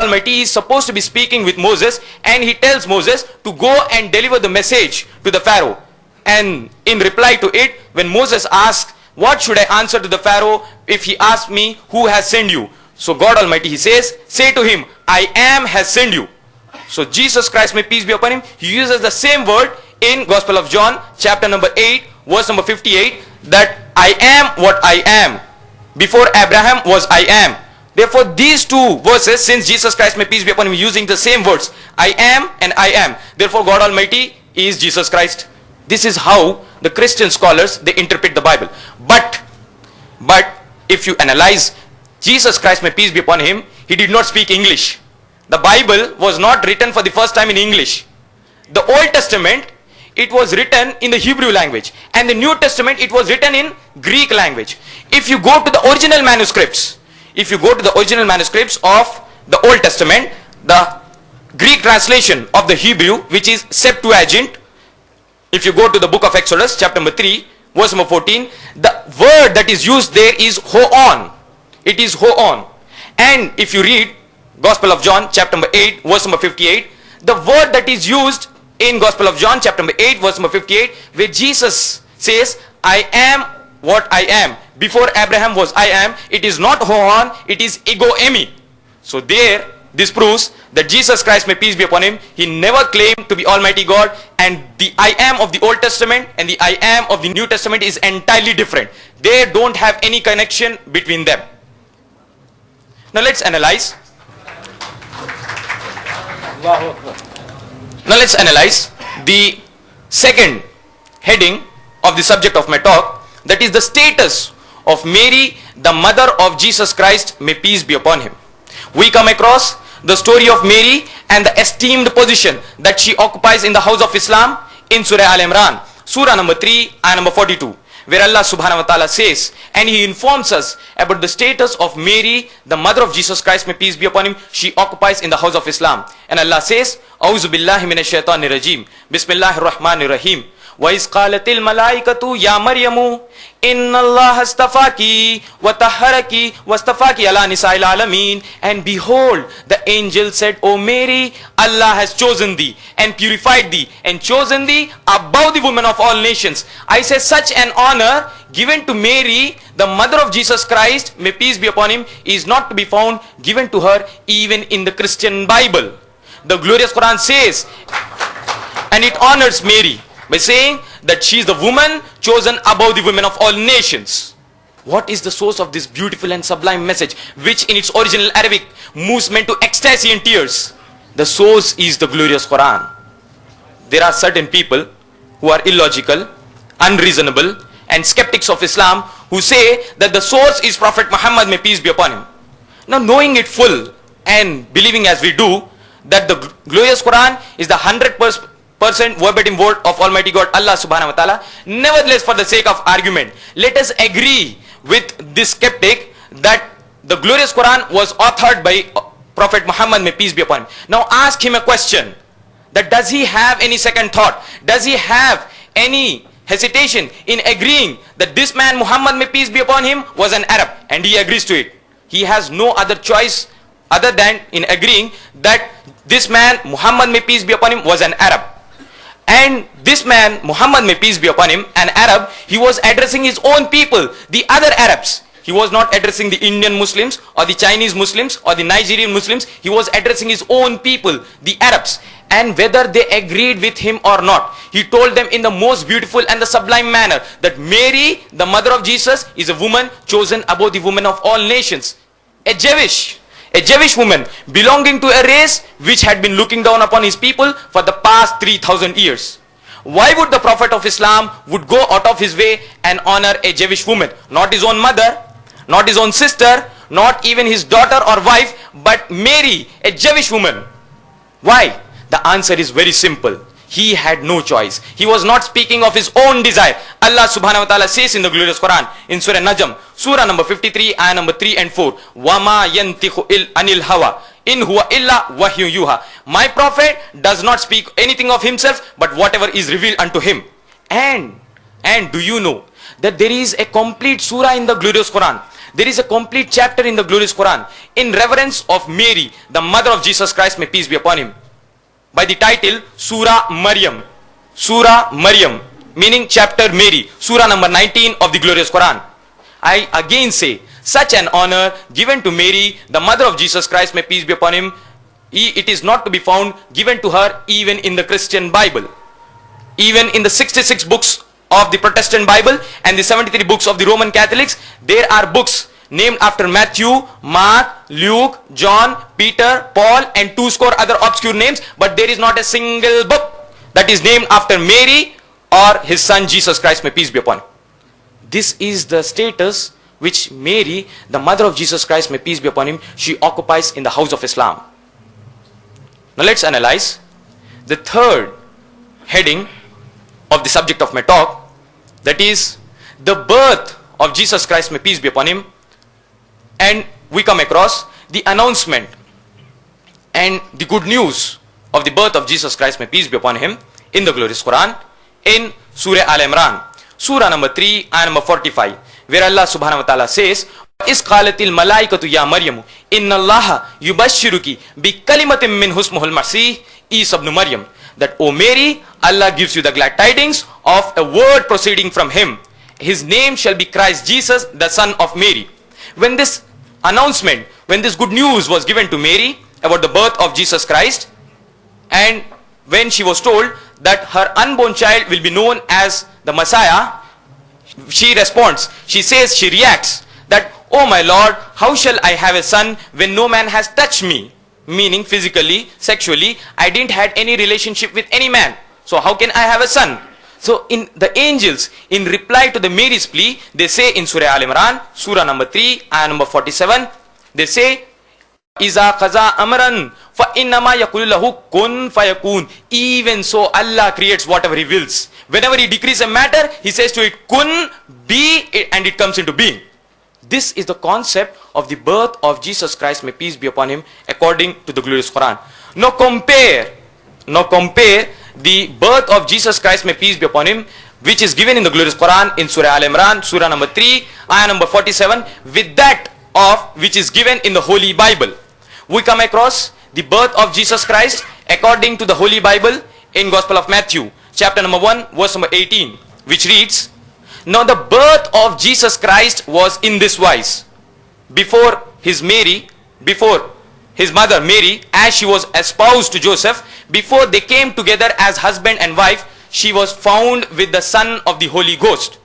Almighty is supposed to be speaking with Moses, and he tells Moses to go and deliver the message to the Pharaoh. And in reply to it, when Moses asks, what should I answer to the Pharaoh if he asks me, who has sent you? So God Almighty, he says, say to him, I am has sent you. So Jesus Christ, may peace be upon him, he uses the same word in Gospel of John, chapter number 8, verse number 58, that I am what I am. Before Abraham was I am. Therefore, these two verses, since Jesus Christ, may peace be upon him, using the same words, I am and I am. Therefore, God Almighty is Jesus Christ. This is how the Christian scholars, they interpret the Bible. But if you analyze, Jesus Christ, may peace be upon him, he did not speak English. The Bible was not written for the first time in English. The Old Testament, it was written in the Hebrew language, and the New Testament, it was written in Greek language. If you go to the original manuscripts, of the Old Testament, the Greek translation of the Hebrew, which is Septuagint, if you go to the book of Exodus, chapter number 3, verse number 14, the word that is used there is hoon. It is hoon. And if you read Gospel of John, chapter number 8, verse number 58, the word that is used in Gospel of John, chapter number 8, verse number 58, where Jesus says, I am what I am. Before Abraham was I am, it is not hoon, it is ego eimi. So there, this proves that Jesus Christ, may peace be upon him, he never claimed to be Almighty God, and the I am of the Old Testament and the I am of the New Testament is entirely different. They don't have any connection between them. Now let's analyze. The second heading of the subject of my talk, that is the status of Mary, the mother of Jesus Christ, may peace be upon him. We come across the story of Mary and the esteemed position that she occupies in the house of Islam in Surah Al-Imran, Surah number 3, ayah number 42, where Allah subhanahu wa ta'ala says, and he informs us about the status of Mary, the mother of Jesus Christ, may peace be upon him, she occupies in the house of Islam. And Allah says, A'udhu billahi minash shaitanir rajim, Bismillahir Rahmanir Rahim. وَإِذْ قَالَتِ الْمَلَائِكَةُ يَا مَرْيَمُ إِنَّ اللَّهَ اسْتَفَاكِ وَطَهَّرَكِ وَاسْتَفَاكِ عَلَى نِسَاءِ الْعَالَمِينَ. And behold, the angel said, O Mary, Allah has chosen thee and purified thee and chosen thee above the women of all nations. I say such an honor given to Mary, the mother of Jesus Christ, may peace be upon him, is not to be found given to her even in the Christian Bible. The glorious Quran says, and it honors Mary by saying that she is the woman chosen above the women of all nations. What is the source of this beautiful and sublime message, which in its original Arabic moves men to ecstasy and tears? The source is the glorious Quran. There are certain people who are illogical, unreasonable, and skeptics of Islam who say that the source is Prophet Muhammad, may peace be upon him. Now, knowing it full and believing as we do that the glorious Quran is the 100% verbatim word of Almighty God, Allah subhanahu wa ta'ala, nevertheless, for the sake of argument, let us agree with this skeptic that the glorious Quran was authored by Prophet Muhammad, may peace be upon him. Now ask him a question, that does he have any second thought? Does he have any hesitation in agreeing that this man Muhammad, may peace be upon him, was an Arab? And he agrees to it. He has no other choice other than in agreeing that this man Muhammad, may peace be upon him, was an Arab. And this man Muhammad, may peace be upon him, an Arab, he was addressing his own people, the other Arabs. He was not addressing the Indian Muslims or the Chinese Muslims or the Nigerian Muslims. He was addressing his own people, the Arabs. And whether they agreed with him or not, he told them in the most beautiful and the sublime manner that Mary, the mother of Jesus, is a woman chosen above the women of all nations. A Jewish woman belonging to a race which had been looking down upon his people for the past 3,000 years. Why would the Prophet of Islam would go out of his way and honor a Jewish woman? Not his own mother, not his own sister, not even his daughter or wife, but Mary, a Jewish woman. Why? The answer is very simple. He had no choice. He was not speaking of his own desire. Allah subhanahu wa ta'ala says in the glorious Quran, in Surah Najm, Surah number 53, ayah number 3 and 4, وَمَا يَنْتِخُ أَنِ الْهَوَى إِنْ هُوَ إِلَّا وَحْيٌ يُوحَى. My prophet does not speak anything of himself, but whatever is revealed unto him. And do you know that there is a complete surah in the glorious Quran There is a complete chapter in the glorious Quran in reverence of Mary, the mother of Jesus Christ, may peace be upon him, by the title Surah Maryam. Surah Maryam, meaning chapter Mary, Surah number 19 of the glorious Quran. I again say, such an honor given to Mary, the mother of Jesus Christ, may peace be upon him, it is not to be found given to her even in the Christian Bible. Even in the 66 books of the Protestant Bible and the 73 books of the Roman Catholics, there are books named after Matthew, Mark, Luke, John, Peter, Paul, and 20 other obscure names, but there is not a single book that is named after Mary or his son Jesus Christ, may peace be upon him. This is the status which Mary, the mother of Jesus Christ, may peace be upon him, she occupies in the house of Islam. Now let's analyze the third heading of the subject of my talk, that is the birth of Jesus Christ, may peace be upon him. And we come across the announcement and the good news of the birth of Jesus Christ, may peace be upon him, in the glorious Quran, in Surah Al-Imran, Surah number 3, ayah number 45, where Allah subhanahu wa ta'ala says, is qalatil malaikatu ya Maryamu inna allaha yubashshiruki bi kalimatin min husmuhul masih Isa ibn Maryam, that O Mary, Allah gives you the glad tidings of a word proceeding from him. His name shall be Christ Jesus, the son of Mary. When this announcement, when this good news was given to Mary about the birth of Jesus Christ, and when she was told that her unborn child will be known as the Messiah, she responds, she says, she reacts that, oh my Lord, how shall I have a son when no man has touched me? Meaning physically, sexually, I didn't had any relationship with any man. So how can I have a son? So in the angels, in reply to the Mary's plea, they say in Surah Al-Imran, Surah number 3, ayah number 47, they say, Iza qaza amran fa innama yaqulu lahu kun fayakun. Even so, Allah creates whatever He wills. Whenever He decrees a matter, He says to it, kun, be, and it comes into being. This is the concept of the birth of Jesus Christ, may peace be upon him, according to the glorious Quran. Now compare the birth of Jesus Christ, may peace be upon him, which is given in the glorious Quran in Surah Al-Imran, Surah number 3, ayah number 47, with that of which is given in the Holy Bible. We come across the birth of Jesus Christ according to the Holy Bible in Gospel of Matthew, chapter number 1, verse number 18, which reads, now the birth of Jesus Christ was in this wise. Before his mother Mary, as she was espoused to Joseph, before they came together as husband and wife, she was found with the Son of the Holy Ghost.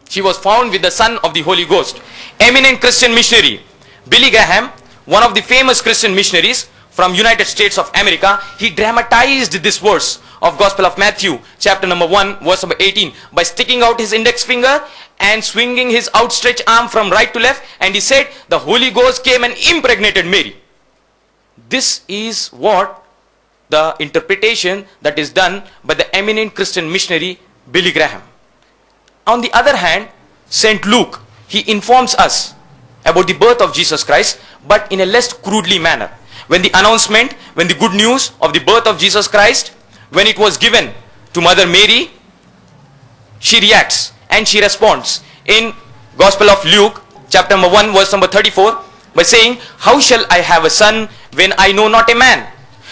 She was found with the Son of the Holy Ghost. Eminent Christian missionary Billy Graham, one of the famous Christian missionaries from United States of America, he dramatized this verse of Gospel of Matthew, chapter number 1, verse number 18, by sticking out his index finger and swinging his outstretched arm from right to left, and he said, the Holy Ghost came and impregnated Mary. This is what the interpretation that is done by the eminent Christian missionary Billy Graham. On the other hand, St. Luke, he informs us about the birth of Jesus Christ, but in a less crudely manner. When the announcement, when the good news of the birth of Jesus Christ, when it was given to Mother Mary, she reacts and she responds in Gospel of Luke, chapter number 1, verse number 34, by saying, how shall I have a son when I know not a man?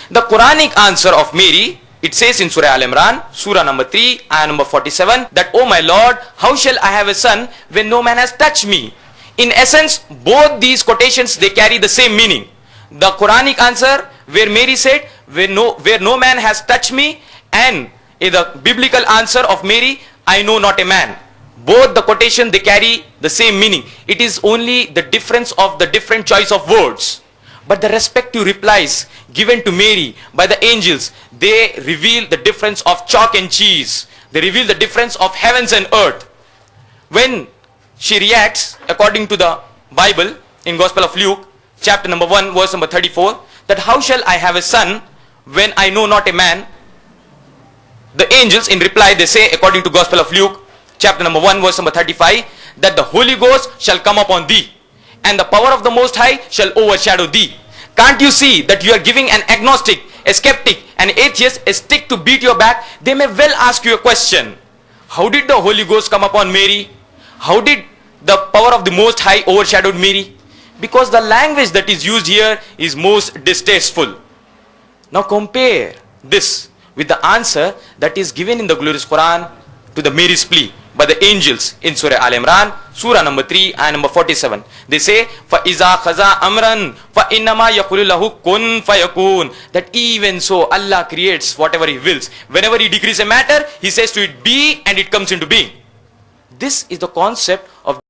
The Quranic answer of Mary, it says in Surah Al-Imran, Surah number 3, ayah number 47, that, oh my Lord, how shall I have a son when no man has touched me? In essence, both these quotations, they carry the same meaning. The Quranic answer, where Mary said, where no man has touched me, and in the biblical answer of Mary, I know not a man. Both the quotation, they carry the same meaning. It is only the difference of the different choice of words. But the respective replies given to Mary by the angels, they reveal the difference of chalk and cheese. They reveal the difference of heavens and earth. When she reacts, according to the Bible, in Gospel of Luke, chapter number 1, verse number 34, that how shall I have a son when I know not a man? The angels in reply, they say, according to Gospel of Luke, chapter number 1, verse number 35, that the Holy Ghost shall come upon thee, and the power of the Most High shall overshadow thee. Can't you see that you are giving an agnostic, a skeptic, an atheist a stick to beat your back? They may well ask you a question. How did the Holy Ghost come upon Mary? How did the power of the Most High overshadowed Mary? Because the language that is used here is most distasteful. Now compare this with the answer that is given in the glorious Quran to the Mary's plea by the angels in Surah Al-Imran, Surah number 3 and number 47. They say, فَإِذَا خَزَا أَمْرًا فَإِنَّمَا يَقُولُ لَهُ كُن فَيَكُونُ. That even so Allah creates whatever He wills. Whenever He decrees a matter, He says to it be, and it comes into being. This is the concept of